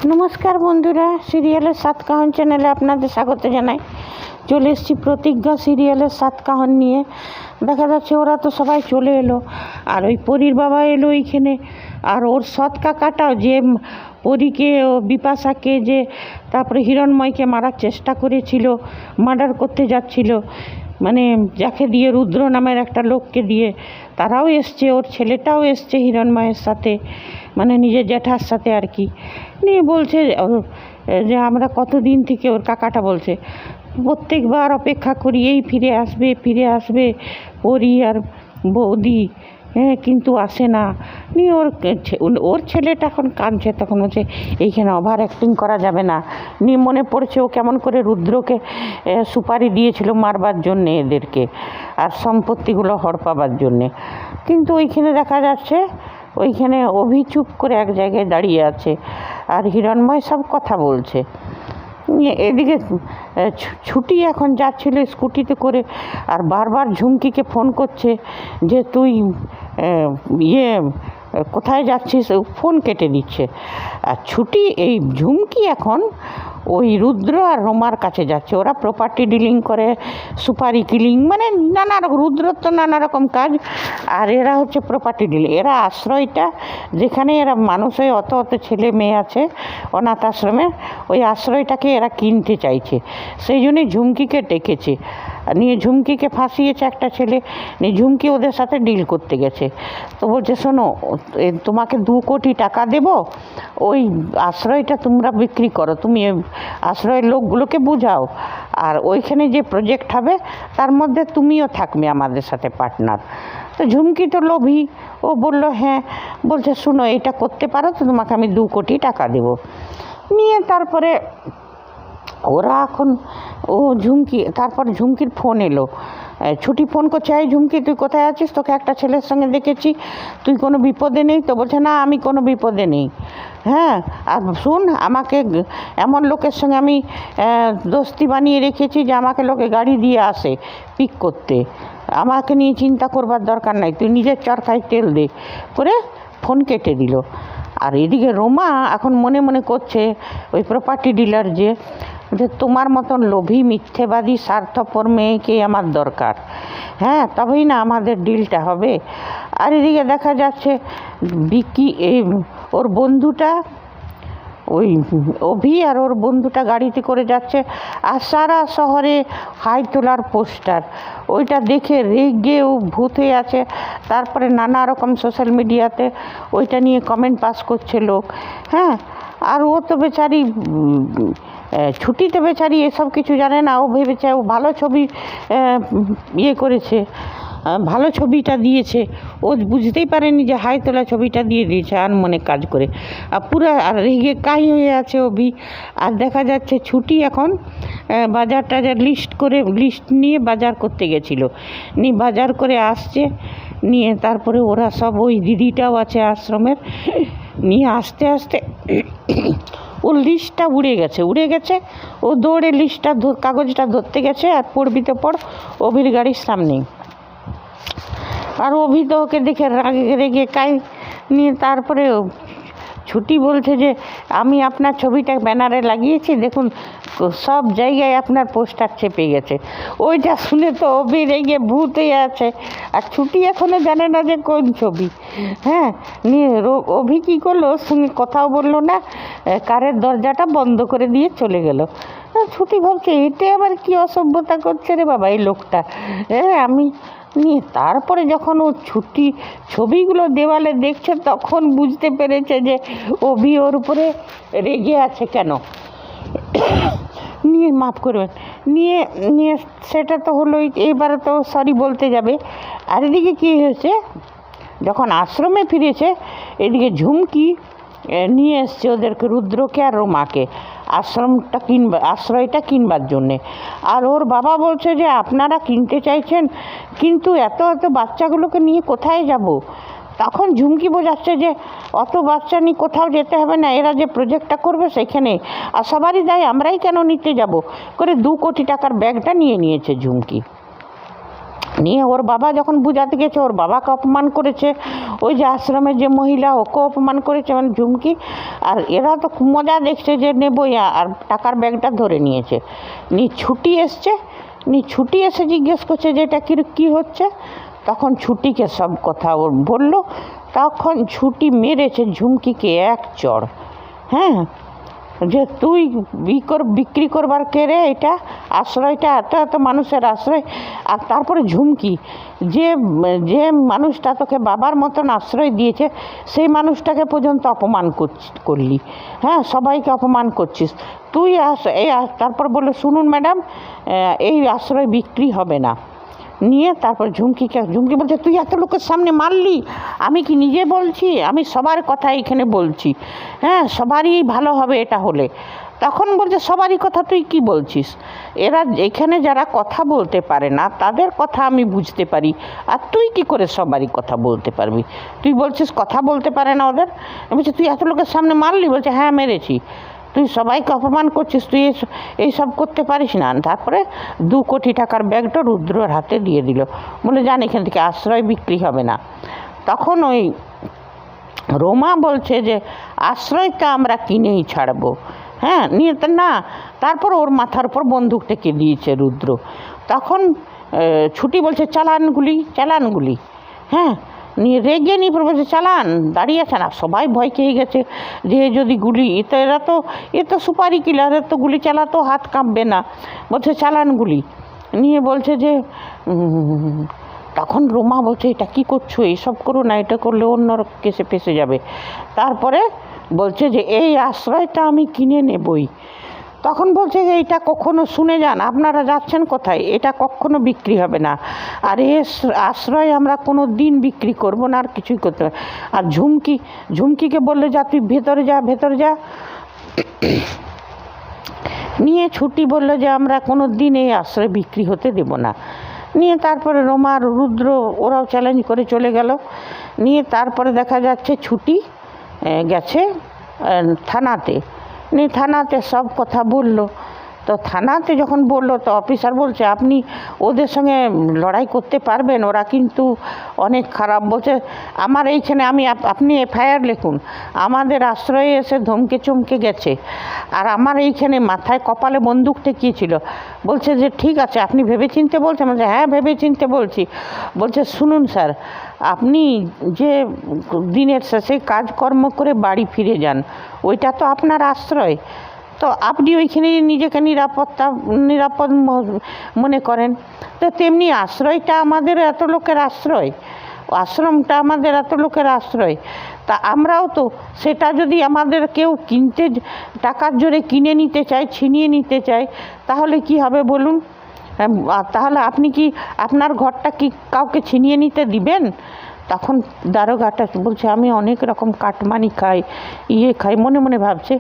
নমস্কার বন্ধুরা, সিরিয়ালের সাতকাহন চ্যানেলে আপনাদের স্বাগত জানাই। চলে এসেছি প্রতিজ্ঞা সিরিয়ালের সাতকাহন নিয়ে। দেখা যাচ্ছে ওরা তো সবাই চলে এলো, আর ওই পরীর বাবা এলো এইখানে। আর ওর সৎ কাকাটাও, যে পরীকে ও বিপাশাকে যে তারপরে হিরণময়কে মারার চেষ্টা করেছিল, মার্ডার করতে যাচ্ছিল, মানে যাকে দিয়ে রুদ্র নামের একটা লোককে দিয়ে, তারাও এসছে। ওর ছেলেটাও এসছে হিরণময়ের সাথে, মানে নিজের জ্যাঠার সাথে আর কি। নিয়ে বলছে যে আমরা কতদিন থেকে, ওর কাকাটা বলছে, প্রত্যেকবার অপেক্ষা করি এই ফিরে আসবে পরী আর বৌদি, হ্যাঁ, কিন্তু আসে না। নিয়ে ওর ছেলেটা এখন কাঁদছে, তখন বলছে এইখানে ওভার অ্যাক্টিং করা যাবে না। নিয়ে মনে পড়ছে ও কেমন করে রুদ্রকে সুপারি দিয়েছিল মারবার জন্যে এদেরকে, আর সম্পত্তিগুলো হড়পাবার জন্যে। কিন্তু ওইখানে দেখা যাচ্ছে ওইখানে অভিচুপ করে এক জায়গায় দাঁড়িয়ে আছে, আর হিরণময় সব কথা বলছে। এদিকে ছুটি এখন যাচ্ছিল স্কুটিতে করে, আর বারবার ঝুমকিকে ফোন করছে যে তুই কোথায় যাচ্ছিস, ফোন কেটে দিচ্ছে। আর ছুটি এই ঝুমকি এখন ওই রুদ্র আর রোমার কাছে যাচ্ছে। ওরা প্রপার্টি ডিলিং করে, সুপারি কিলিং, মানে নানা রকম, রুদ্রর তো নানা রকম কাজ, আর এরা হচ্ছে প্রপার্টি ডিলিং। এরা আশ্রয়টা, যেখানে এরা মানুষ হয়ে অত ছেলে মেয়ে আছে অনাথ আশ্রমে, ওই আশ্রয়টাকে এরা কিনতে চাইছে। সেই জন্যই ঝুমকিকে ডেকেছে, নিয়ে ঝুমকিকে ফাঁসিয়েছে একটা ছেলে। নিয়ে ঝুমকি ওদের সাথে ডিল করতে গেছে। তো বলছে শোনো, তোমাকে 2 কোটি টাকা দেব, ওই আশ্রয়টা তোমরা বিক্রি করো, তুমি আশ্রয়ের লোকগুলোকে বুঝাও, আর ওইখানে যে প্রজেক্ট হবে তার মধ্যে তুমিও থাকবে আমাদের সাথে পার্টনার। তো ঝুমকি তো লোভী, ও বলল হ্যাঁ। বলছে শোনো, এটা করতে পারো তো তোমাকে আমি 2 কোটি টাকা দেব। নিয়ে তারপরে ওরা এখন তারপর ঝুমকির ফোন এলো। ছুটি ফোন করছে, এই ঝুমকি তুই কোথায় আছিস, তোকে একটা ছেলের সঙ্গে দেখেছি, তুই কোনো বিপদে নেই তো? বলছে না, আমি কোনো বিপদে নেই। হ্যাঁ, আর শুন, আমাকে এমন লোকের সঙ্গে আমি দোস্তি বানিয়ে রেখেছি যে আমাকে লোকে গাড়ি দিয়ে আসে পিক করতে, আমাকে নিয়ে চিন্তা করবার দরকার নাই, তুই নিজের চরকায় তেল দে, করে ফোন কেটে দিল। আর এদিকে রোমা এখন মনে মনে করছে, ওই প্রপার্টি ডিলার যে তোমার মতন লোভী, মিথ্যেবাদী, স্বার্থপর মেয়েকে আমার দরকার, হ্যাঁ, তবেই না আমাদের ডিলটা হবে। আর এদিকে দেখা যাচ্ছে বিকি, ওর বন্ধুটা, ওই অভি আর ওর বন্ধুটা গাড়িতে করে যাচ্ছে, আর সারা শহরে হাই তোলার পোস্টার, ওইটা দেখে রেগে ও ভূত হয়ে আছে। তারপরে নানা রকম সোশ্যাল মিডিয়াতে ওইটা নিয়ে কমেন্ট পাস করছে লোক, হ্যাঁ। আর ও তো বেচারি, ছুটিতে বেচারি এসব কিছু জানে না। ও ভেবেছে ও ভালো ছবি করেছে, ভালো ছবিটা দিয়েছে। ও বুঝতেই পারেনি যে হাই তোলা ছবিটা দিয়ে দিয়েছে আনমনে কাজ করে, আর পুরো আর রেগে কাই হয়ে আছে অভি। আর দেখা যাচ্ছে ছুটি এখন বাজার টাজার লিস্ট নিয়ে বাজার করতে গেছিলো, নিয়ে বাজার করে আসছে। নিয়ে তারপরে ওরা সব, ওই দিদিটাও আছে আশ্রমের, নিয়ে আস্তে আস্তে ওর লিস্টটা উড়ে গেছে। ও দৌড়ে লিস্টটা কাগজটা ধরতে গেছে, আর পড়বি তো পড়, অভির গাড়ির সামনেই। আর অভি তো ওকে দেখে রেগে কাই। নিয়ে তারপরে ছুটি বলছে যে আমি আপনার ছবিটা ব্যানারে লাগিয়েছি, দেখুন সব জায়গায় আপনার পোস্টার চেপে গেছে। ওইটা শুনে তো অভি রেগে ভূত হয়ে আছে, আর ছুটি এখনও জানে না যে কোন ছবি। হ্যাঁ, নিয়ে অভি কী করলো, ওর সঙ্গে কথাও বললো না, কারের দরজাটা বন্ধ করে দিয়ে চলে গেল। ছুটি ভাবছে এটা আবার কি অসভ্যতা করছে রে বাবা এই লোকটা, আমি। নিয়ে তারপরে যখন ও ছুটি ছবিগুলো দেওয়ালে দেখছে, তখন বুঝতে পেরেছে যে অভি ওর উপরে রেগে আছে কেন। নিয়ে মাফ করবেন, নিয়ে নিয়ে সেটা তো হলোই, এবারে তো সরি বলতে যাবে। আর এদিকে কী হয়েছে, যখন আশ্রমে ফিরেছে, এদিকে ঝুমকি নিয়ে এসছে ওদেরকে, রুদ্রকে আর রোমাকে, আশ্রয়টা কিনবার জন্যে। আর ওর বাবা বলছে যে আপনারা কিনতে চাইছেন, কিন্তু এত বাচ্চাগুলোকে নিয়ে কোথায় যাব? তখন ঝুমকি বোঝাচ্ছে যে অত বাচ্চা নিয়ে কোথাও যেতে হবে না, এরা যে প্রজেক্টটা করবে সেখানে, আর সবারই দায় আমরাই কেন নিতে যাব, করে 2 কোটি টাকার ব্যাগটা নিয়ে নিয়েছে ঝুমকি। নিয়ে ওর বাবা যখন বুঝাতে গেছে, ওর বাবাকে অপমান করেছে, ওই যে আশ্রমের যে মহিলা ওকে অপমান করেছে মানে ঝুমকি। আর এরা তো মজা দেখছে যে নেবই, আর টাকার ব্যাগটা ধরে নিয়েছে। ছুটি এসছে, ছুটি এসে জিজ্ঞেস করছে যে এটা কী হচ্ছে। তখন ছুটিকে সব কথা ওর বললো। তখন ছুটি মেরেছে ঝুমকিকে এক চড়। হ্যাঁ, যে তুই বিক্রি করবার কে রে, এটা আশ্রয়টা এত এত মানুষের আশ্রয়। আর তারপরে ঝুমকি, যে যে মানুষটা তোকে বাবার মতন আশ্রয় দিয়েছে সেই মানুষটাকে পর্যন্ত অপমান করলি। হ্যাঁ, সবাইকে অপমান করছিস তুই। তারপর বললো, শুনুন ম্যাডাম, এই আশ্রয় বিক্রি হবে না। নিয়ে তারপর ঝুমকি বলছে, তুই এত লোকের সামনে মারলি? আমি কি নিজে বলছি? আমি সবার কথা এখানে বলছি। হ্যাঁ, সবারই ভালো হবে এটা হলে। তখন বলছে, সবারই কথা তুই কি বলছিস? এরা এখানে যারা কথা বলতে পারে না তাদের কথা আমি বুঝতে পারি, আর তুই কি করে সবারই কথা বলতে পারবি? তুই বলছিস কথা বলতে পারে না ওদের। বলছে, তুই এত লোকের সামনে মারলি? বলছে, হ্যাঁ মেরেছি। তুই সবাইকে অপমান করছিস, তুই এইসব করতে পারিস না। তারপরে 2 কোটি টাকার ব্যাগটা রুদ্রর হাতে দিয়ে দিল, বলে যান এখান থেকে, আশ্রয় বিক্রি হবে না। তখন ওই রোমা বলছে যে আশ্রয়টা আমরা কিনেই ছাড়বো। হ্যাঁ, নিয়ে না, তারপর ওর মাথার উপর বন্দুক টেকে দিয়েছে রুদ্র। তখন ছুটি বলছে, চালানগুলি। হ্যাঁ, নিয়ে রেগে নিয়ে বলছে, চালান। দাঁড়িয়ে আছে না, সবাই ভয় খেয়ে গেছে যে যদি গুলি, এ তো সুপারি কিলার, তো গুলি চালাতো হাত কাঁপবে না। বলছে চালানগুলি। নিয়ে বলছে যে তখন রোমা বলছে, এটা কি করছো? এইসব করো না, এটা করলে অন্য কেসে ফেসে যাবে। তারপরে বলছে যে এই আশ্রয়টা আমি কিনে নেবই। তখন বলছে যে এইটা কখনো, শুনে যান, আপনারা যাচ্ছেন কোথায়? এটা কখনো বিক্রি হবে না। আর আশ্রয় আমরা কোনো দিন বিক্রি করব না, আর কিছুই করতে হবে। আর ঝুমকিকে বললে, যা তুই ভেতরে যা। নিয়ে ছুটি বললো যে আমরা কোনো দিন এই আশ্রয় বিক্রি হতে দেব না। নিয়ে তারপরে রোমা আর রুদ্র ওরাও চ্যালেঞ্জ করে চলে গেল। নিয়ে তারপরে দেখা যাচ্ছে ছুটি গেছে থানাতে। নিয়ে থানাতে সব কথা বলল। তো থানাতে যখন বললো, তো অফিসার বলছে, আপনি ওদের সঙ্গে লড়াই করতে পারবেন? ওরা কিন্তু অনেক খারাপ। বলছে, আমার এইখানে আপনি এফআইআর লিখুন, আমাদের আশ্রয়ে এসে ধমকে চমকে গেছে, আর আমার এইখানে মাথায় কপালে বন্দুক ঠেকিয়েছিল। বলছে যে ঠিক আছে, আপনি ভেবেচিন্তে বলছেন? বলছে, হ্যাঁ ভেবেচিন্তে বলছি। বলছে, শুনুন স্যার, আপনি যে দিনের শেষে কাজকর্ম করে বাড়ি ফিরে যান, ওইটা তো আপনার আশ্রয়। তো আপনি ওইখানে নিজেকে নিরাপদ মনে করেন। তো তেমনি আশ্রয়টা আমাদের এত লোকের আশ্রয়, আশ্রমটা আমাদের এত লোকের আশ্রয়। তা আমরাও তো সেটা যদি আমাদের কেউ টাকার জোরে কিনে নিতে চায়, ছিনিয়ে নিতে চায়, তাহলে কি হবে বলুন? তাহলে আপনি কি আপনার ঘরটা কি কাউকে ছিনিয়ে নিতে দিবেন? তখন দারোগাটা বলছে, আমি অনেক রকম কাটমানি খাই, মনে মনে ভাবছে,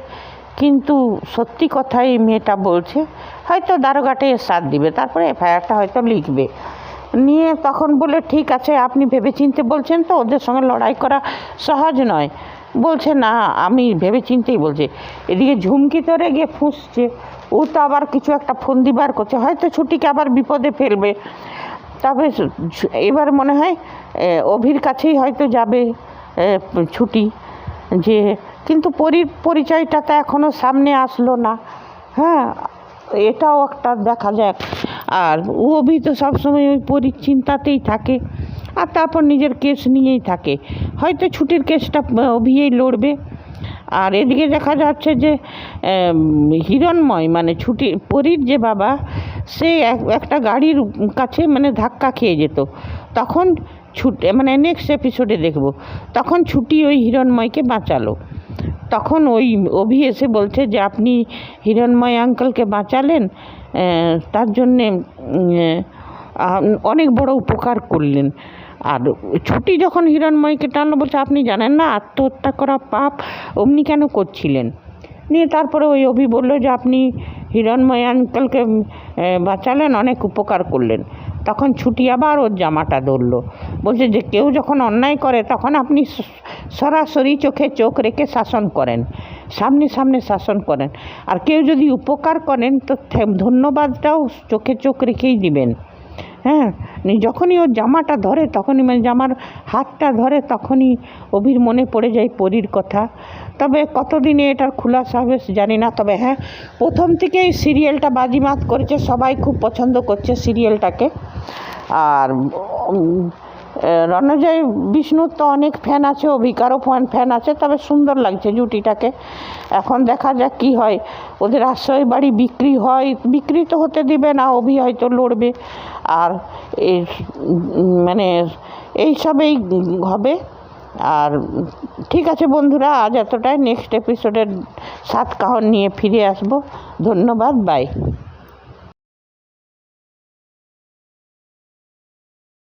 কিন্তু সত্যি কথাই এই মেয়েটা বলছে, হয়তো দারোগাটাই সাথ দিবে, তারপরে এফআইআরটা হয়তো লিখবে। নিয়ে তখন বলে, ঠিক আছে, আপনি ভেবেচিন্তে বলছেন তো, ওদের সঙ্গে লড়াই করা সহজ নয়। বলছে, না আমি ভেবেচিন্তেই বলছি। এদিকে ঝুমকি তো রেগে ফুঁসছে, ও তো আবার কিছু একটা ফন্দি বার করছে, হয়তো ছুটিকে আবার বিপদে ফেলবে। তবে এবার মনে হয় অভির কাছেই হয়তো যাবে ছুটি, যে কিন্তু পরিচয়টা তো এখনও সামনে আসলো না। হ্যাঁ, এটাও একটা দেখা যাক। আর অভি তো সবসময় ওই চিন্তাতেই থাকে, আর তারপর নিজের কেস নিয়েই থাকে। হয়তো ছুটির কেসটা অভিয়েই লড়বে। আর এদিকে দেখা যাচ্ছে যে হিরণময়, মানে পরীর যে বাবা, সে একটা গাড়ির কাছে মানে ধাক্কা খেয়ে যেত। তখন মানে নেক্সট এপিসোডে দেখব, তখন ছুটি ওই হিরণময়কে বাঁচালো। তখন ওই অভি এসে বলছে যে আপনি হিরণময় আঙ্কেলকে বাঁচালেন, তার জন্যে অনেক বড় উপকার করলেন। আর ছুটি যখন হিরণময়কে টানলো, বলছে, আপনি জানেন না আত্মহত্যা করা পাপ, অমনি কেন করছিলেন? নিয়ে তারপরে ওই অভি বললো যে আপনি হিরণময় আঙ্কেলকে বাঁচালেন, অনেক উপকার করলেন। তখন ছুটি আবার ওর জামাটা ধরলো, বলছে যে কেউ যখন অন্যায় করে তখন আপনি সরাসরি চোখে চোখ রেখে শাসন করেন, সামনে শাসন করেন। আর কেউ যদি উপকার করেন তো ধন্যবাদটাও চোখে চোখ রেখেই দিবেন। হ্যাঁ, যখনই ওর জামাটা ধরে তখনই মানে জামার হাতটা ধরে তখনই অভির মনে পড়ে যায় পরীর কথা। তবে কতদিনে এটার খুলাসা হবে জানি না, তবে হ্যাঁ প্রথম থেকেই সিরিয়ালটা বাজিমাত করেছে, সবাই খুব পছন্দ করছে সিরিয়ালটাকে। আর রণজয় বিষ্ণুর তো অনেক ফ্যান আছে, অভিকারও ফ্যান আছে, তবে সুন্দর লাগছে জুটিটাকে। এখন দেখা যাক কী হয়, ওদের আশ্রয় বাড়ি বিক্রি তো হতে দিবে না, অভি হয়তো লড়বে। আর এই মানে এইসবেই হবে। আর ঠিক আছে বন্ধুরা, আজ এতটাই। নেক্সট এপিসোডের 7 কাহন নিয়ে ফিরে আসবো। ধন্যবাদ, বাই।